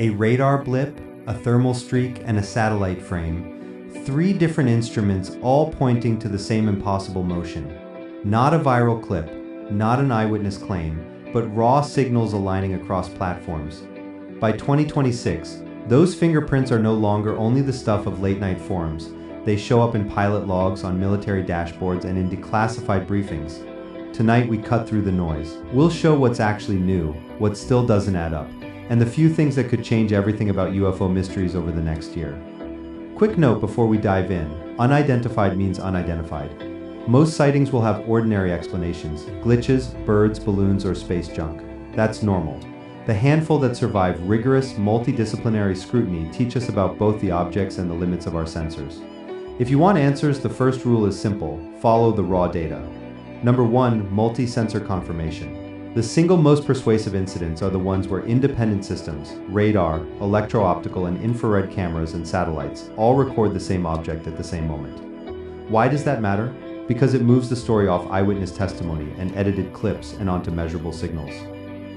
a radar blip, a thermal streak, and a satellite frame. 3 different instruments all pointing to the same impossible motion. Not a viral clip, not an eyewitness claim, but raw signals aligning across platforms. By 2026, those fingerprints are no longer only the stuff of late-night forums. They show up in pilot logs, on military dashboards, and in declassified briefings. Tonight we cut through the noise. We'll show what's actually new, what still doesn't add up, and the few things that could change everything about UFO mysteries over the next year. Quick note before we dive in, unidentified means unidentified. Most sightings will have ordinary explanations: glitches, birds, balloons, or space junk. That's normal. The handful that survive rigorous, multidisciplinary scrutiny teach us about both the objects and the limits of our sensors. If you want answers, the first rule is simple: follow the raw data. Number 1, multi-sensor confirmation. The single most persuasive incidents are the ones where independent systems, radar, electro-optical, and infrared cameras and satellites all record the same object at the same moment. Why does that matter? Because it moves the story off eyewitness testimony and edited clips and onto measurable signals.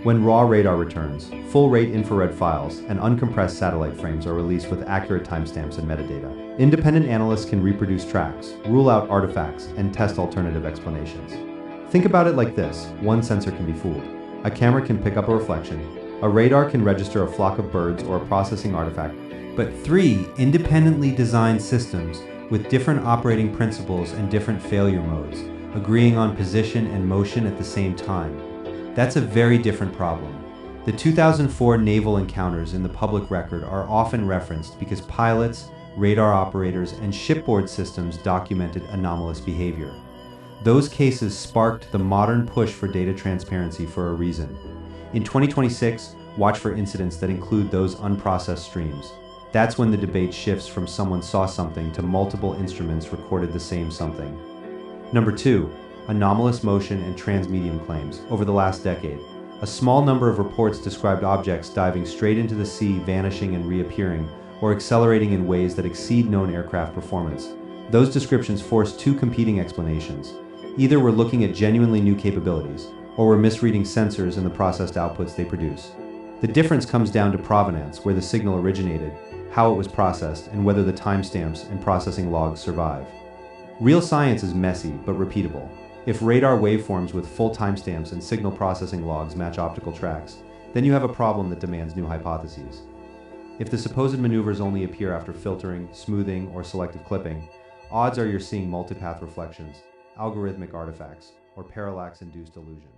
When raw radar returns, full-rate infrared files and uncompressed satellite frames are released with accurate timestamps and metadata. Independent analysts can reproduce tracks, rule out artifacts, and test alternative explanations. Think about it like this: one sensor can be fooled. A camera can pick up a reflection, a radar can register a flock of birds or a processing artifact, but 3 independently designed systems with different operating principles and different failure modes, agreeing on position and motion at the same time. That's a very different problem. The 2004 naval encounters in the public record are often referenced because pilots, radar operators, and shipboard systems documented anomalous behavior. Those cases sparked the modern push for data transparency for a reason. In 2026, watch for incidents that include those unprocessed streams. That's when the debate shifts from someone saw something to multiple instruments recorded the same something. Number 2, anomalous motion and transmedium claims. Over the last decade, a small number of reports described objects diving straight into the sea, vanishing and reappearing, or accelerating in ways that exceed known aircraft performance. Those descriptions force 2 competing explanations. Either we're looking at genuinely new capabilities, or we're misreading sensors and the processed outputs they produce. The difference comes down to provenance, where the signal originated, how it was processed, and whether the timestamps and processing logs survive. Real science is messy but repeatable. If radar waveforms with full timestamps and signal processing logs match optical tracks, then you have a problem that demands new hypotheses. If the supposed maneuvers only appear after filtering, smoothing, or selective clipping, odds are you're seeing multipath reflections, algorithmic artifacts, or parallax-induced illusion.